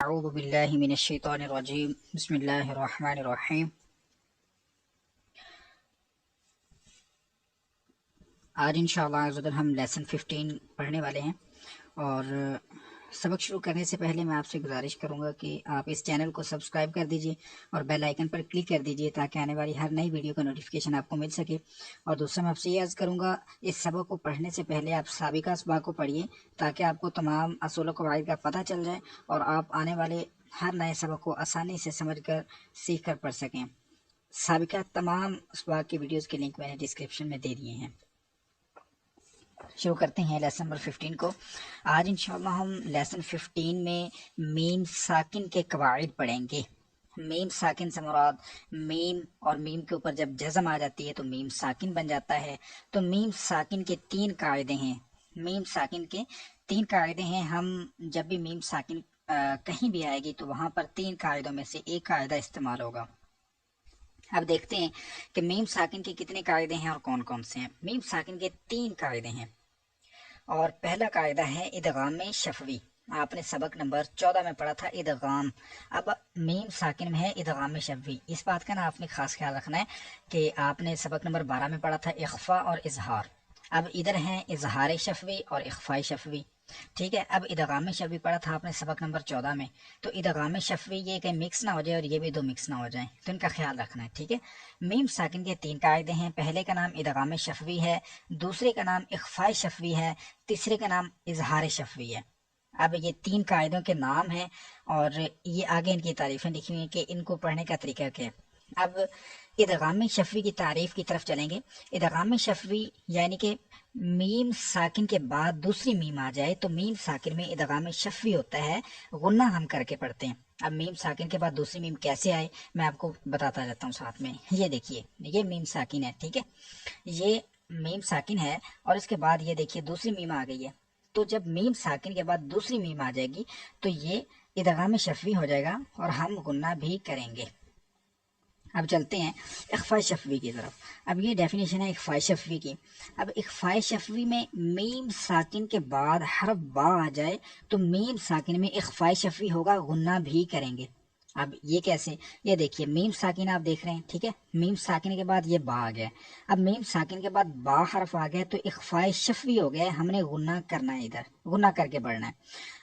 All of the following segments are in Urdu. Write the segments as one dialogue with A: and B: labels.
A: اعوذ باللہ من الشیطان الرجیم بسم اللہ الرحمن الرحیم۔ آج انشاءاللہ ہم لیسن 15 پڑھنے والے ہیں، اور سبق شروع کرنے سے پہلے میں آپ سے گزارش کروں گا کہ آپ اس چینل کو سبسکرائب کر دیجئے اور بیل آئیکن پر کلک کر دیجئے تاکہ آنے والی ہر نئی ویڈیو کا نوٹیفیکیشن آپ کو مل سکے۔ اور دوسرا میں آپ سے یہ عرض کروں گا، اس سبق کو پڑھنے سے پہلے آپ سابقہ اسباق کو پڑھیے تاکہ آپ کو تمام اصول و قواعد کا پتہ چل جائے اور آپ آنے والے ہر نئے سبق کو آسانی سے سمجھ کر سیکھ کر پڑھ سکیں۔ سابقہ تمام اسباق کی ویڈیوز کے لنک میں نے ڈسکرپشن میں دے دیے ہیں۔ شروع کرتے ہیں لیسن نمبر 15 کو۔ آج انشاءاللہ ہم لیسن 15 میں میم ساکن کے قواعد پڑھیں گے۔ میم ساکن سے مراد میم اور میم کے اوپر جب جزم آ جاتی ہے تو میم ساکن بن جاتا ہے۔ تو میم ساکن کے 3 قاعدے ہیں۔ میم ساکن کے 3 قاعدے ہیں۔ ہم جب بھی میم ساکن کہیں بھی آئے گی تو وہاں پر 3 قاعدوں میں سے ایک قاعدہ استعمال ہوگا۔ اب دیکھتے ہیں کہ میم ساکن کے کتنے قاعدے ہیں اور کون کون سے ہیں۔ میم ساکن کے 3 قاعدے ہیں، اور پہلا قاعدہ ہے ادغام شفوی۔ آپ نے سبق نمبر 14 میں پڑھا تھا ادغام۔ اب میم ساکن میں ہے ادغام شفوی۔ اس بات کا نا آپ نے خاص خیال رکھنا ہے کہ آپ نے سبق نمبر 12 میں پڑھا تھا اخفا اور اظہار۔ اب ادھر ہیں اظہار شفوی اور اخفاء شفوی، ٹھیک ہے۔ اب ادغام شفوی پڑھا تھا آپ نے سبق نمبر 14 میں، تو ادغام شفوی یہ کہ مکس نہ ہو جائے اور یہ بھی 2 مکس نہ ہو جائیں، تو ان کا خیال رکھنا ہے، ٹھیک ہے۔ میم ساکن کے 3 قاعدے ہیں۔ پہلے کا نام ادغام شفوی ہے، دوسرے کا نام اخفاء شفوی ہے، تیسرے کا نام اظہار شفوی ہے۔ اب یہ 3 قاعدوں کے نام ہیں اور یہ آگے ان کی تعریفیں لکھی ہوئی ہیں کہ ان کو پڑھنے کا طریقہ کیا ہے۔ اب ادغام شفوی کی تعریف کی طرف چلیں گے۔ ادغام شفوی یعنی کہ میم ساکن کے بعد دوسری میم آ جائے تو میم ساکن میں ادغام شفوی ہوتا ہے، غنہ ہم کر کے پڑھتے ہیں۔ اب میم ساکن کے بعد دوسری میم کیسے آئے میں آپ کو بتاتا جاتا ہوں ساتھ میں۔ یہ دیکھیے، یہ میم ساکن ہے، ٹھیک ہے، یہ میم ساکن ہے اور اس کے بعد یہ دیکھیے دوسری میم آ گئی ہے۔ تو جب میم ساکن کے بعد دوسری میم آ جائے گی تو یہ ادغام شفوی ہو جائے گا اور ہم غنہ بھی کریں گے۔ اب چلتے ہیں اخفاء شفوی کی طرف۔ اب یہ ڈیفینیشن ہے اخفاء شفوی کی۔ اب اخفاء شفوی میں میم ساکن کے بعد حرف با آ جائے تو میم ساکن میں اخفاء شفوی ہوگا، غنہ بھی کریں گے۔ اب یہ کیسے؟ یہ دیکھیے میم ساکن آپ دیکھ رہے ہیں، ٹھیک ہے، میم ساکن کے بعد یہ با آ گیا۔ اب میم ساکن کے بعد با حرف آ گیا تو اخفاء شفوی ہو گیا، ہم نے غنہ کرنا ہے، ادھر غنہ کر کے پڑھنا ہے۔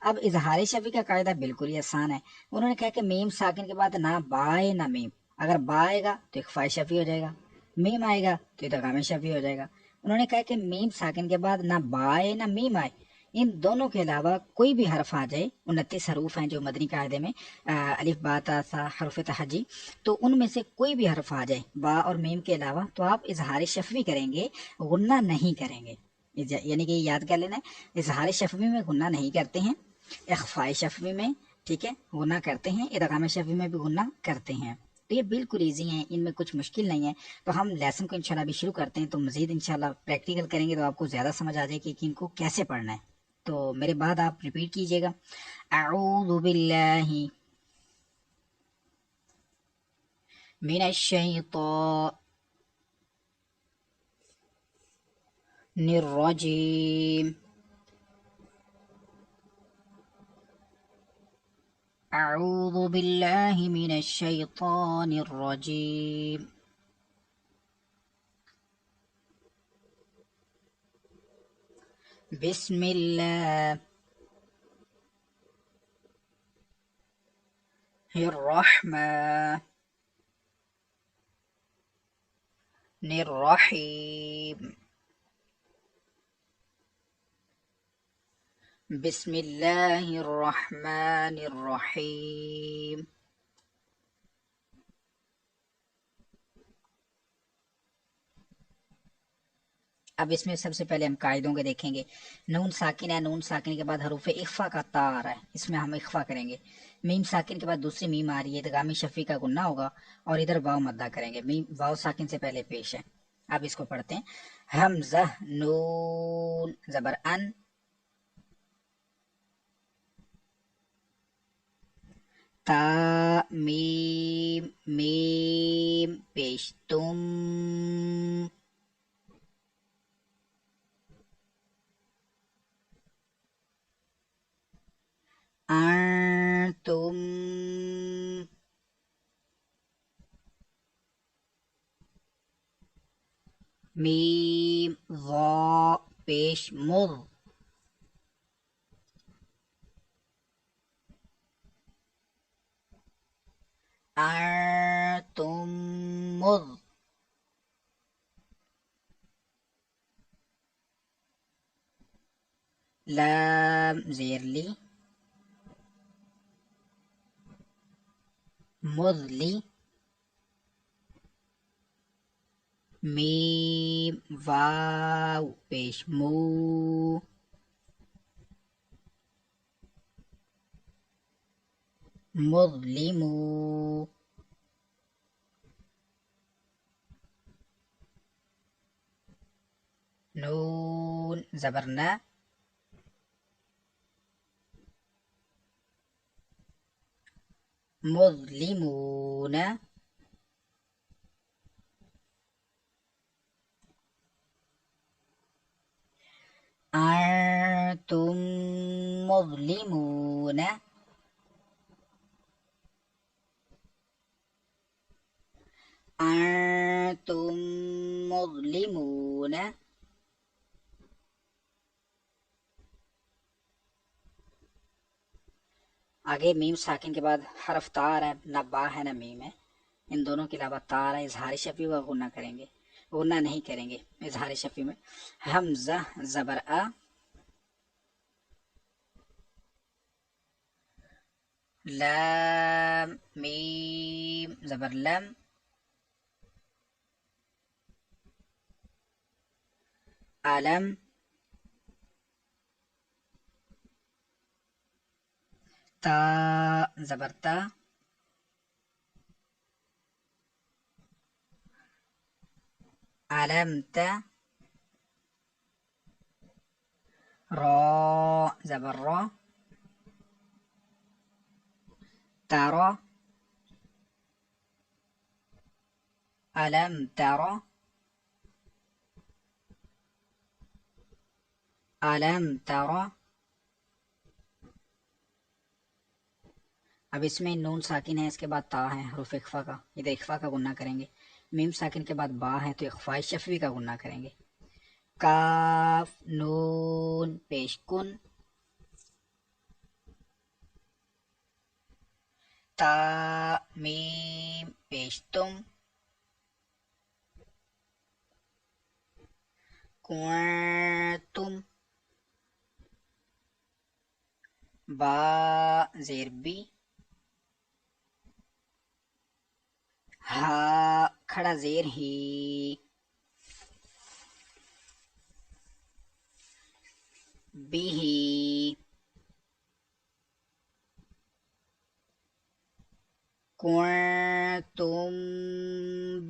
A: اب اظہار شفوی کا قاعدہ بالکل ہی آسان ہے۔ انہوں نے کہا کہ میم ساکن کے بعد نہ با ہے نہ میم، اگر با آئے گا تو اخفاء شفوی ہو جائے گا، میم آئے گا تو ادغام شفوی ہو جائے گا۔ انہوں نے کہا کہ میم ساکن کے بعد نہ با آئے نہ میم آئے، ان دونوں کے علاوہ کوئی بھی حرف آ جائے، 29 حروف ہیں جو مدنی قاعدے میں، الف با تا سا حرف تہجی، تو ان میں سے کوئی بھی حرف آ جائے با اور میم کے علاوہ تو آپ اظہار شفوی کریں گے، غنہ نہیں کریں گے۔ یعنی کہ یاد کر لینا ہے، اظہار شفوی میں غنہ نہیں کرتے ہیں، اخفاء شفوی میں، ٹھیک ہے، غنہ کرتے ہیں، ادغام شفوی میں بھی غنہ کرتے ہیں۔ تو یہ بالکل ایزی ہیں، ان میں کچھ مشکل نہیں ہے۔ تو ہم لیسن کو انشاءاللہ بھی شروع کرتے ہیں، تو مزید انشاءاللہ پریکٹیکل کریں گے تو آپ کو زیادہ سمجھ آ جائے گی کہ ان کو کیسے پڑھنا ہے۔ تو میرے بعد آپ ریپیٹ کیجئے گا، اعوذ باللہ من الشیطان الرجیم، اعوذ باللہ من الشیطان الرجیم، بسم اللہ الرحمن الرحیم، بسم اللہ الرحمن الرحیم۔ اب اس میں سب سے پہلے ہم قاعدوں کے دیکھیں گے۔ نون ساکن ہے، نون ساکن کے بعد حروف اخفا کا تا آ رہا ہے، اس میں ہم اخفا کریں گے۔ میم ساکن کے بعد دوسری میم آ رہی ہے، ادغام شفوی کا غنہ ہوگا اور ادھر واو مدہ کریں گے، میم واو ساکن سے پہلے پیش ہے۔ اب اس کو پڑھتے ہیں، حمزہ نون زبر ان، تا میم میم پیش تم، تم، میم وا پیش مض، انتم مض، لام زیر لی، مضلی، میم واو پیش مو، مظلمو، نون زبرنا، مظلمون، انتم مظلمون، انتم مظلمون. آگے میم ساکن کے بعد حرف تار ہے، نہ با ہے نہ میم ہے، ان دونوں کے علاوہ تار ہے، اظہار شفیع و غنہ کریں گے، غنہ نہیں کریں گے اظہار شفیع میں. حمزہ زبر آ، لام میم زبر لم، علم، تا زبر تا، علمت، را زبر را، ترى، علم ترى، علم ترى. اب اس میں نون ساکن ہے، اس کے بعد تا ہے حروف اخفا کا، ادھر اخفا کا گنہ کریں گے. میم ساکن کے بعد با ہے تو اخفاء شفوی کا گنہ کریں گے. کاف نون پیش کن، تا میم پیش تم، کنتم، با زیر بی، ہا کھڑا زیر ہی، بی ہی، کنتم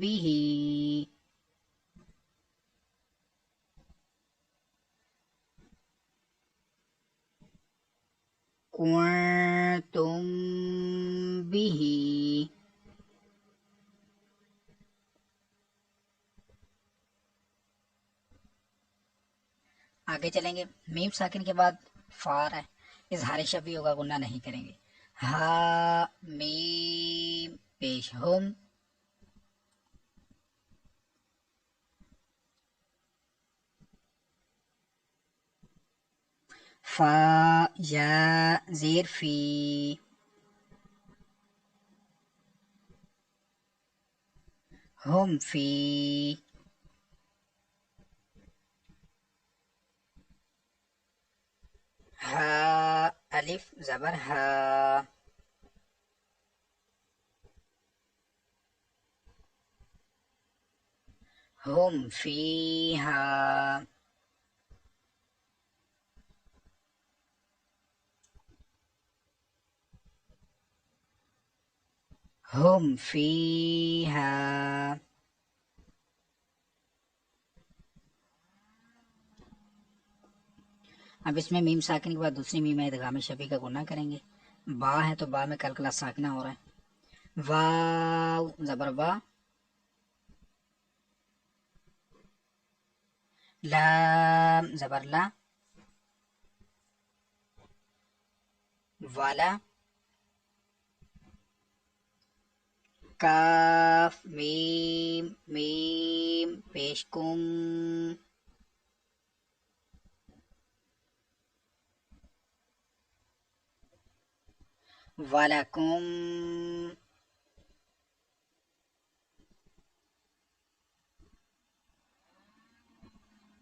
A: بی ہی، کنتم بی ہی. آگے چلیں گے. میم ساکن کے بعد فار ہے، اظہار شفیع ہوگا، گنہ نہیں کریں گے. ہا میم پیش ہم، فا یا زیر فی، ہم فی، ہا الف زبر ہا، ہم فیہا، ہم فیہا. اب اس میں میم ساکن کے بعد دوسری میم ہے، ادغام شفیع کا گنہ کریں گے. با ہے تو با میں کلکلا ساکنہ ہو رہا ہے. واو زبر وا، لام زبر لا، والا، کاف میم میم پیش کم ولکم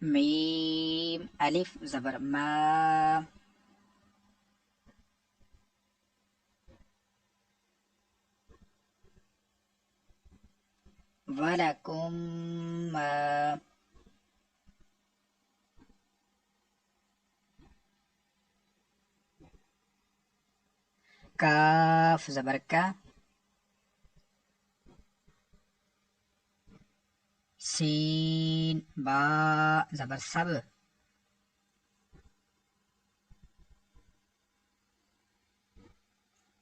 A: میم الف زبر ما ولکم ما کاف زبر کا سین با زبر سب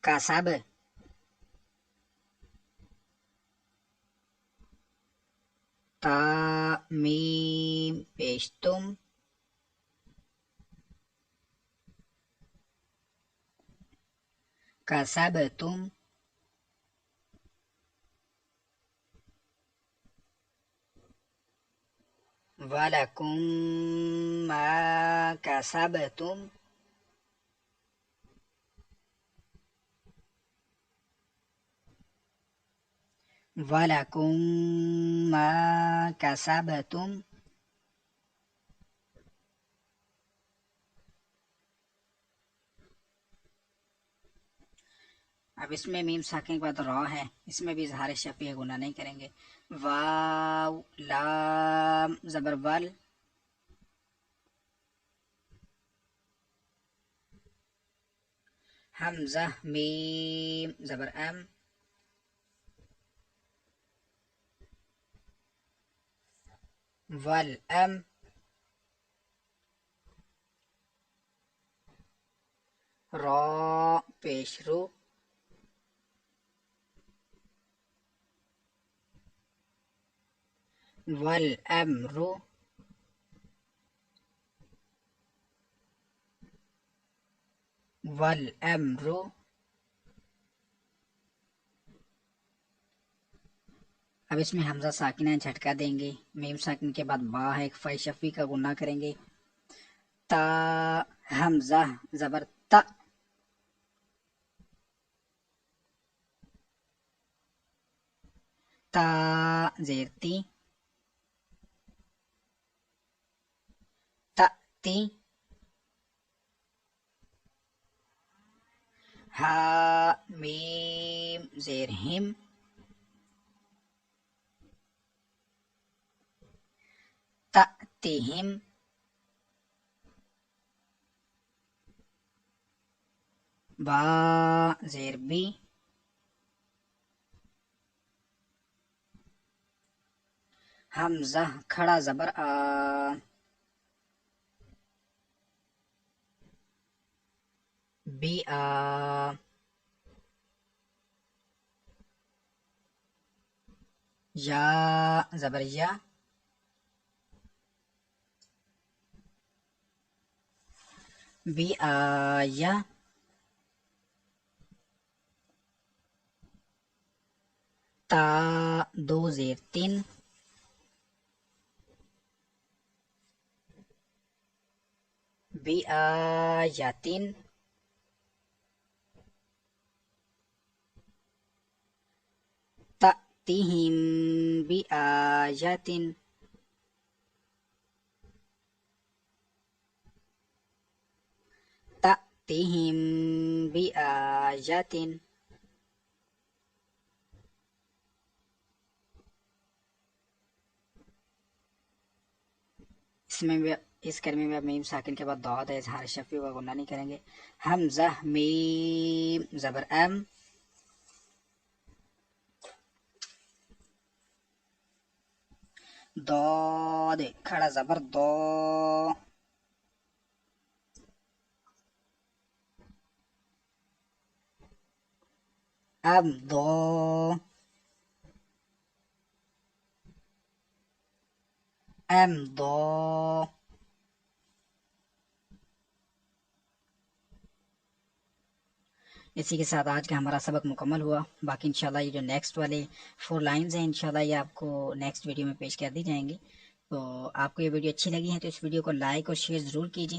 A: کا سب تا میم پیش تم کا سب تم ولکم ما کسبتم ولکم ما کسبتم اب اس میں میم ساکن کے بعد را ہے، اس میں بھی اظہار شفیع گناہ نہیں کریں گے. واو لام زبر ول حمزہ میم زبر ام والام را پیش رو والامر والامر اب اس میں حمزہ ساکنہ جھٹکا دیں گے، میم ساکن کے بعد با ہے، فائی شفی کا گناہ کریں گے. تا حمزہ زبر تا تا زیر تی تا تی ہا میم زیر ہم تأتیہم با زیر بی حمزہ کھڑا زبر آ بی آ یا زبر یا بی آیا تا دو زیر تین بی آیاتین تأتیہم بی آیاتین تأتیہم بی آیاتین اس میں بھی اس کلمے میں میم ساکن کے بعد دعا ہے، اظہار شفیع و گناہ نہیں کریں گے. حمزہ میم زبر ام ضاد کھڑا زبر دو اب دو ام دو اسی کے ساتھ آج کا ہمارا سبق مکمل ہوا. باقی انشاءاللہ یہ جو نیکسٹ والے 4 لائنز ہیں انشاءاللہ یہ آپ کو نیکسٹ ویڈیو میں پیش کر دی جائیں گی. تو آپ کو یہ ویڈیو اچھی لگی ہے تو اس ویڈیو کو لائک اور شیئر ضرور کیجیے.